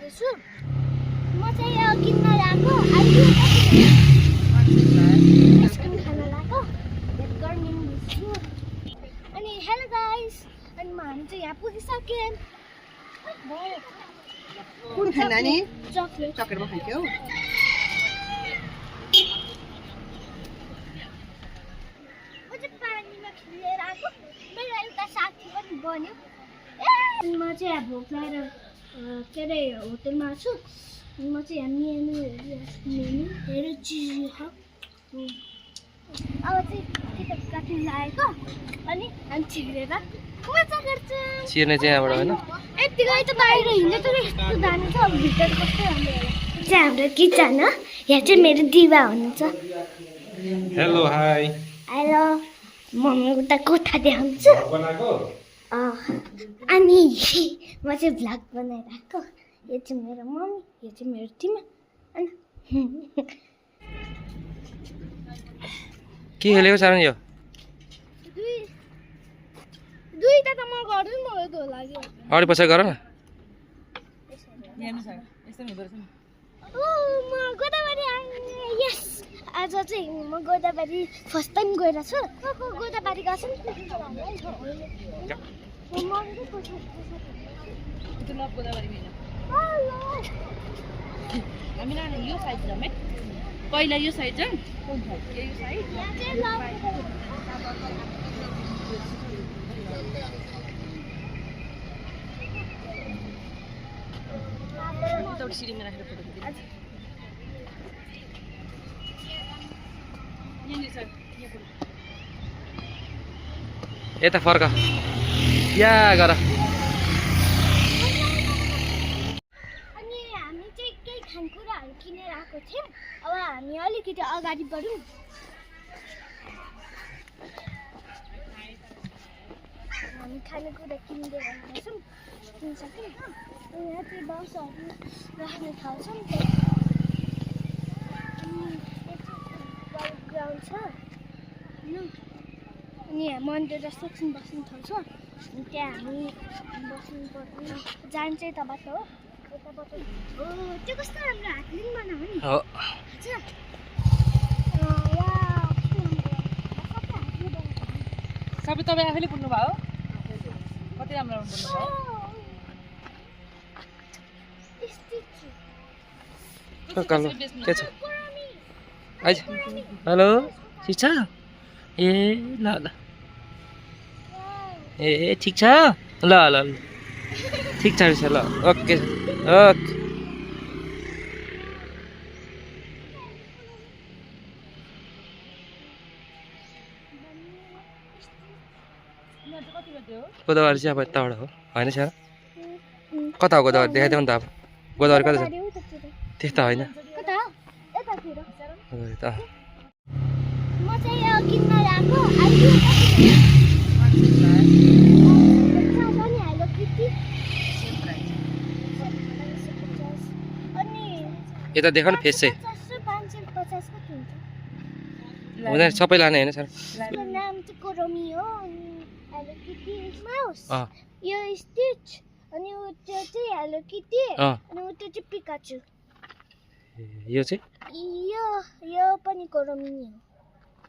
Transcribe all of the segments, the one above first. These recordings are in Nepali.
गर्दैछु। म चाहिँ यो किन्न ल्याएको आइसक्रिम खान ल्याएको गर्मी छु। अनि हेलो गाइस, अनि हामी चाहिँ यहाँ पुगिसक्यौँ। कुन खाना नि? चकलेट चकलेटमा खान्थ्यौ? म चाहिँ पानीमा खेलेर आएको। मेरो एउटा साथी पनि बन्यो। म चाहिँ यहाँ भोक लागेर के अरे होटलमा छु। म चाहिँ यहाँ मेनु हेरेर चिज अब चाहिँ किताब काट्नु लागेको अनि हामी छिरेर मजा गर्छौँ। चिर्ने चाहिँ यहाँबाट होइन? यतिकै त बाहिर हिँडेको यस्तो दामी छ। अब भित्र कस्तो राम्रो होला। चाहिँ हाम्रो किचन हो। यहाँ चाहिँ मेरो दिवा हुनुहुन्छ। Hello hi. हेलो, मम्मी उता कोठा देखाउँछु। अनि म चाहिँ भ्लग बनाइरहेको। यो चाहिँ मेरो मम्मी, यो चाहिँ मेरो टिम। अनि के खेलेको सानो यो? दुईटा त म गर्छु नि, मलाई त लाग्यो। अगाडि पछाडि गर न। म गोदावरी यस, आज चाहिँ म गोदावरी फर्स्ट टाइम गएर छु। गोदावरी गर्छु नि। यो साइड जाम है। पहिला यो साइड जाम। कुन साइड? यो साइड। उताबाट सिँढीमा राखेर फोटो खिच्नु। यता फर्क या गर। अनि हामी चाहिँ केही खानेकुराहरू किनेर आएको थियौँ। अब हामी अलिकति अगाडि बढौँ। हामी खानेकुरा किन्दै गर्छौँ। किनिसक्यौँ। यहाँ चाहिँ बसहरू राख्ने ठाउँ छ नि त। ग्राउन्ड छ होइन। अनि यहाँ मन्दिर जस्तो बस्ने ठाउँ छ। अनि त्यहाँ हामी बस्नु पर्दैन। जान चाहिँ यताबाट हो। यताबाट त्यो कस्तो राम्रो हातले पनि बनाऊ नि। हो। सबै तपाईँ आफैले बुझ्नु भयो? कति राम्रो बुझ्नु भयो? कालो के छ? आइज। हेलो ठिक छ? ए ल ल। ए ठिक छ? ल ल ल। ठिक छ ल। Okay okay. गोदावरी चाहिँ अब यताबाट हो होइन सर? कता हो गोदावरी? देखाइदेऊ नि त अब। गोदावरी कता छ? त्यस्तो होइन। कता हो? यतातिर। गोदावरी त म चाहिँ यो किन्न ल्याएको अनि यता देख न फेस चाहिँ 550 कति हुन्छ? हुँदैन सबै लाने होइन सर? यसको नाम चाहिँ कोरोमी हो। अनि हेलो किटी माउस, अँ यो स्टिच, अनि त्यो चाहिँ हेलो किटी, अँ अनि त्यो चाहिँ पिकाचु। यो चाहिँ यो पनि कोरोमी नै हो।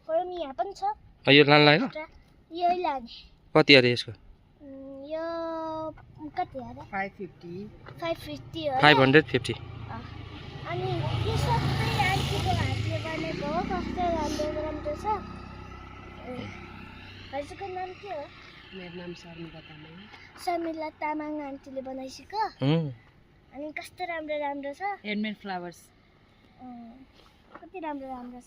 कोरोमी यहाँ पनि छ। यो लान लाग्यो? यही लाने। कति अरे यसको? यो कति अरे? 550 550 हो। 550। अनि यो सबै आन्टीको हातले बनेको हो। कस्तो राम्रो राम्रो छ। हजुरको नाम के हो? मेरो नाम शर्मिला तामाङ। शर्मिला तामाङ आन्टीले बनाइसक्यो। अनि कस्तो राम्रो राम्रो छ। Handmade flowers. कति राम्रो राम्रो छ।